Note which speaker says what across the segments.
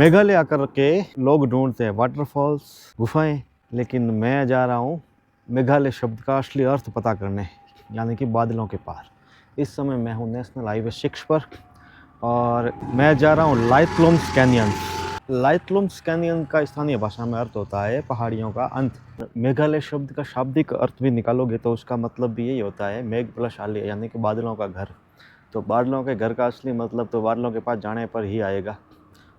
Speaker 1: मेघालय आकर के लोग ढूंढते हैं वाटरफॉल्स, गुफाएं, लेकिन मैं जा रहा हूँ मेघालय शब्द का असली अर्थ पता करने, यानी कि बादलों के पार। इस समय मैं हूँ नेशनल हाईवे 6 पर और मैं जा रहा हूँ लाइटलूम्स कैनियन। लाइटलूम्स कैनियन का स्थानीय भाषा में अर्थ होता है पहाड़ियों का अंत। मेघालय शब्द का शाब्दिक अर्थ भी निकालोगे तो उसका मतलब भी यही होता है मेघ प्लस आलय, यानी कि बादलों का घर। तो बादलों के घर का असली मतलब तो बादलों के पास जाने पर ही आएगा।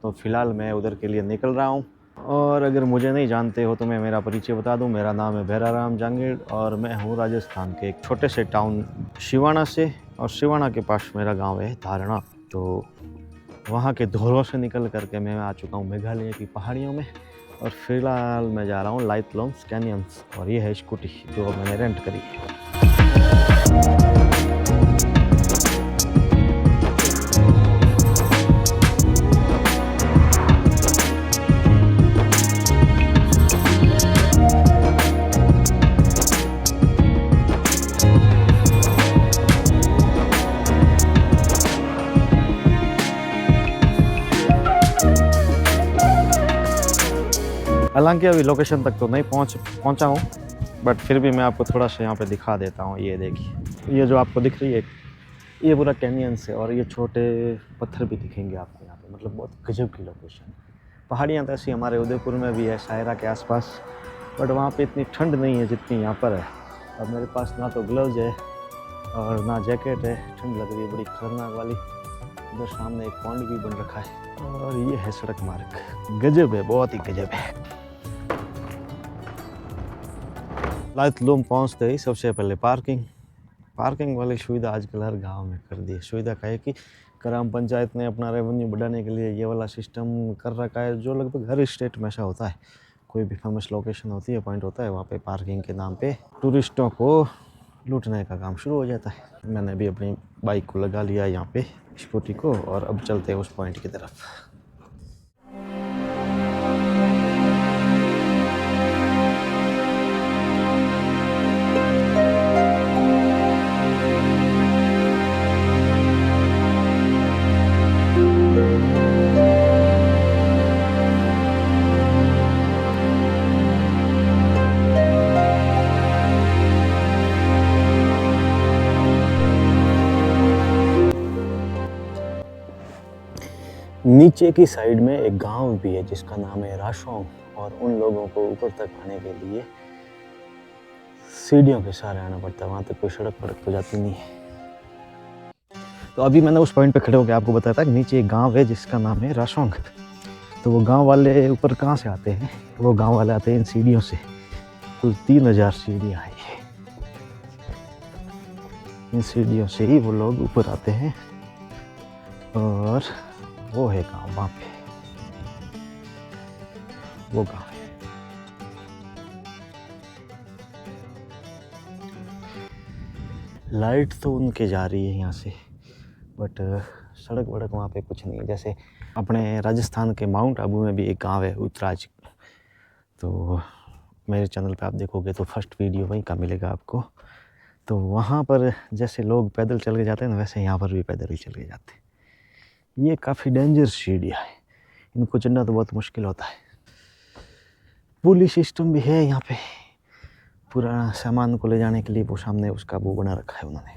Speaker 1: तो फिलहाल मैं उधर के लिए निकल रहा हूँ। और अगर मुझे नहीं जानते हो तो मैं मेरा परिचय बता दूं। मेरा नाम है भैराराम जांगीड़ और मैं हूँ राजस्थान के एक छोटे से टाउन शिवाना से, और शिवाना के पास मेरा गांव है धारणा। तो वहाँ के धोरों से निकल करके मैं आ चुका हूँ मेघालय की पहाड़ियों में, और फिलहाल मैं जा रहा हूँ लाइटलूम्स कैनियंस। और ये है स्कूटी जो मैंने रेंट करी है। हालांकि अभी लोकेशन तक तो नहीं पहुंचा हूँ, बट फिर भी मैं आपको थोड़ा सा यहाँ पे दिखा देता हूँ। ये देखिए, ये जो आपको दिख रही है ये पूरा कैनियन से, और ये छोटे पत्थर भी दिखेंगे आपको यहाँ पे। मतलब बहुत गजब की लोकेशन। पहाड़ियाँ तो ऐसी हमारे उदयपुर में भी है, शायरा के आसपास, बट वहाँ पे इतनी ठंड नहीं है जितनी यहाँ पर है। अब मेरे पास ना तो ग्लव्स है और ना जैकेट है, ठंड लग रही है बड़ी खतरनाक वाली। उधर सामने एक पॉन्ड भी बन रखा है, और ये है सड़क मार्ग। गजब है, बहुत ही गजब है। लाइटलूम पहुँचते ही सबसे पहले पार्किंग वाली सुविधा आजकल हर गांव में कर दी है। सुविधा का है कि ग्राम पंचायत ने अपना रेवेन्यू बढ़ाने के लिए ये वाला सिस्टम कर रखा है, जो लगभग हर स्टेट में ऐसा होता है। कोई भी फेमस लोकेशन होती है, पॉइंट होता है, वहाँ पे पार्किंग के नाम पे टूरिस्टों को लूटने का काम शुरू हो जाता है। मैंने भी अपनी बाइक को लगा लिया यहाँ पे, स्कूटी को, और अब चलते हैं उस पॉइंट की तरफ। नीचे की साइड में एक गांव भी है जिसका नाम है राशोंग, और उन लोगों को ऊपर तक आने के लिए सीढ़ियों के सहारे आना पड़ता है। वहाँ तक कोई सड़क तो जाती नहीं है। तो अभी मैंने उस पॉइंट पे खड़े होकर आपको बताया था कि नीचे एक गांव है जिसका नाम है राशोंग। तो वो गांव वाले ऊपर कहाँ से आते हैं? वो गांव वाले आते हैं इन सीढ़ियों से। कुल 3000 सीढ़ियाँ हैं। इन सीढ़ियों से ही वो लोग ऊपर आते हैं, और वो है गांव, वहाँ पे वो गांव है। लाइट तो उनके जा रही है यहाँ से, बट सड़क वड़क वहाँ पे कुछ नहीं है। जैसे अपने राजस्थान के माउंट आबू में भी एक गांव है उत्तराज। तो मेरे चैनल पे आप देखोगे तो फर्स्ट वीडियो वहीं का मिलेगा आपको। तो वहाँ पर जैसे लोग पैदल चल के जाते हैं ना, वैसे यहाँ पर भी पैदल ही चल के जाते हैं। ये काफ़ी डेंजर सीढ़ियाँ है, इनको चढ़ना तो बहुत मुश्किल होता है। पुलिस सिस्टम भी है यहाँ पे, पूरा सामान को ले जाने के लिए वो सामने उसका वो बना रखा है उन्होंने।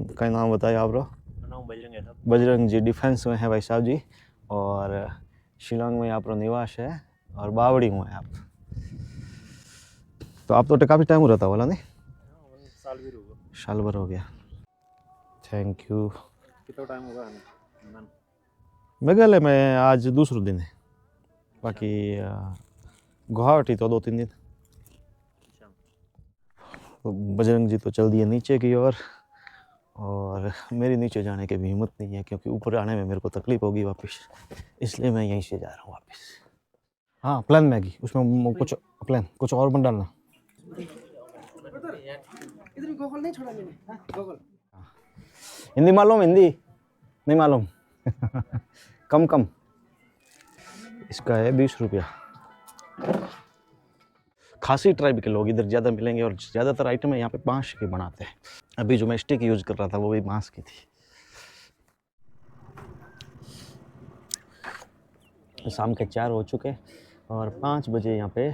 Speaker 1: क्या नाम बताया आप? बजरंग जी डिफेंस में है भाई साहब जी, और शिलोंग में आप निवास है, और बावड़ी में है आप। तो आप तो काफ़ी टाइम हो रहा था वाला नहीं? साल भर हो गया। Thank you.
Speaker 2: कितना टाइम होगा?
Speaker 1: मेघालय में आज दूसरा दिन है, बाकी गुवाहाटी तो 2-3 दिन। तो बजरंग जी तो चल दिए नीचे की ओर, और मेरी नीचे जाने की भी हिम्मत नहीं है, क्योंकि ऊपर आने में मेरे को तकलीफ होगी वापस, इसलिए मैं यहीं से जा रहा हूँ वापस। हाँ, प्लान मैगी, उसमें कुछ प्लान कुछ और बन डालना। हिंदी मालूम? हिंदी नहीं मालूम। कम इसका है 20 रुपया। खासी ट्राइब के लोग इधर ज़्यादा मिलेंगे, और ज़्यादातर आइटम यहाँ पे बांस के बनाते हैं। अभी जो मैं स्टिक यूज़ कर रहा था वो भी बांस की थी। शाम के 4 हो चुके और 5 बजे यहाँ पे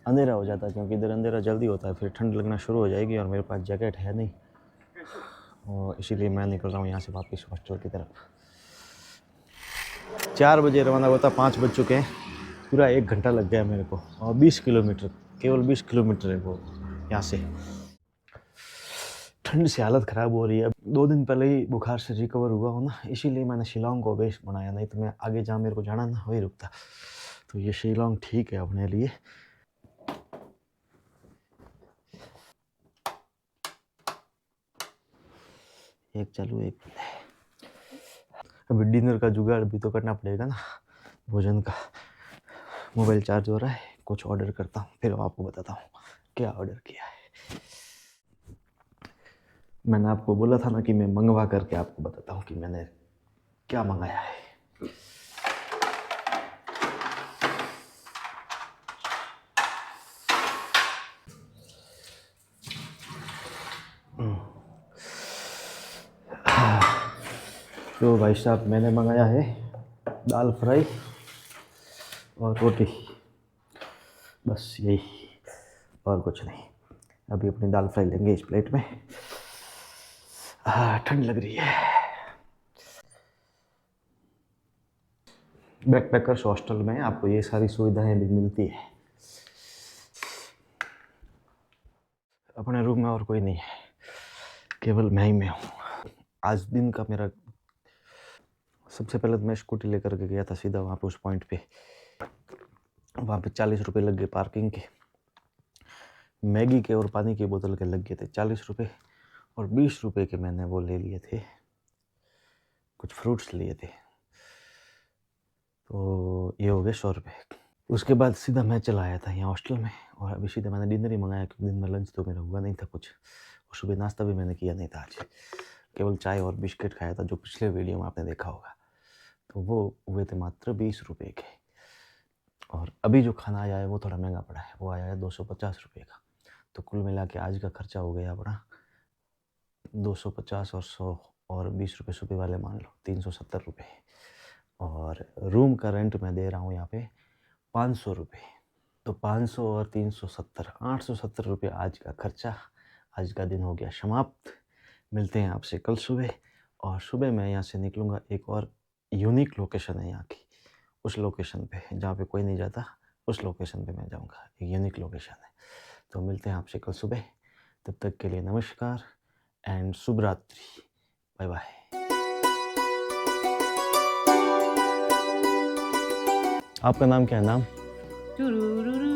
Speaker 1: अंधेरा हो जाता है, क्योंकि इधर अंधेरा जल्दी होता है, फिर ठंड लगना शुरू हो जाएगी और मेरे पास जैकेट है नहीं, और इसीलिए मैं निकल रहा हूँ यहाँ से वापस हॉस्टल की तरफ। 4 बजे रवाना हुआ था, 5 बज चुके हैं, पूरा 1 घंटा लग गया मेरे को, और 20 किलोमीटर, केवल 20 किलोमीटर है वो यहाँ से। ठंड से हालत ख़राब हो रही है। 2 दिन पहले ही बुखार से रिकवर हुआ हूँ ना, इसीलिए मैंने शिलोंग को बेस्ट बनाया, नहीं तो मैं आगे जहाँ मेरे को जाना ना वही रुकता। तो ये शिलोंग ठीक है अपने लिए। एक चालू एक अभी डिनर का जुगाड़ भी तो करना पड़ेगा ना, भोजन का। मोबाइल चार्ज हो रहा है, कुछ ऑर्डर करता हूँ, फिर आपको बताता हूँ क्या ऑर्डर किया है। मैंने आपको बोला था ना कि मैं मंगवा करके आपको बताता हूँ कि मैंने क्या मंगाया है। तो भाई साहब मैंने मंगाया है दाल फ्राई और रोटी, बस यही, और कुछ नहीं। अभी अपनी दाल फ्राई लेंगे इस प्लेट में। ठंड लग रही है। बैकपैकर्स हॉस्टल में आपको ये सारी सुविधाएं भी मिलती है। अपने रूम में और कोई नहीं है, केवल मैं ही में हूँ। आज दिन का मेरा, सबसे पहले तो मैं स्कूटी लेकर के गया था सीधा वहाँ पे उस पॉइंट पे, वहाँ पे 40 रुपये लग गए पार्किंग के, मैगी के और पानी की बोतल के लग गए थे 40 रुपये, और 20 रुपये के मैंने वो ले लिए थे, कुछ फ्रूट्स लिए थे, तो ये हो गए 100 रुपये। उसके बाद सीधा मैं चला आया था यहाँ हॉस्टल में, और अभी सीधा मैंने डिनर ही मंगाया, क्योंकि दिन में लंच तो मेरा हुआ नहीं था कुछ, और सुबह नाश्ता भी मैंने किया नहीं था आज, केवल चाय और बिस्किट खाया था, जो पिछले वीडियो में आपने देखा होगा। तो वो हुए थे मात्र 20 रुपये के। और अभी जो खाना आया है वो थोड़ा महंगा पड़ा है, वो आया है 250 रुपये का। तो कुल मिला के आज का खर्चा हो गया अपना 250 और 100 और 20 रुपये सुबह वाले मान लो 370 रुपये। और रूम का रेंट मैं दे रहा हूँ यहाँ पे 500 रुपये। तो 500 और 370, 870 रुपये आज का खर्चा। आज का दिन हो गया समाप्त। मिलते हैं आपसे कल सुबह, और सुबह मैं यहाँ से निकलूँगा, एक और यूनिक लोकेशन है यहाँ की, उस लोकेशन पे जहाँ पे कोई नहीं जाता, उस लोकेशन पे मैं जाऊँगा, एक यूनिक लोकेशन है। तो मिलते हैं आपसे कल सुबह, तब तक के लिए नमस्कार एंड शुभ रात्रि, बाय बाय। आपका नाम क्या है? नाम टुरुरुरु।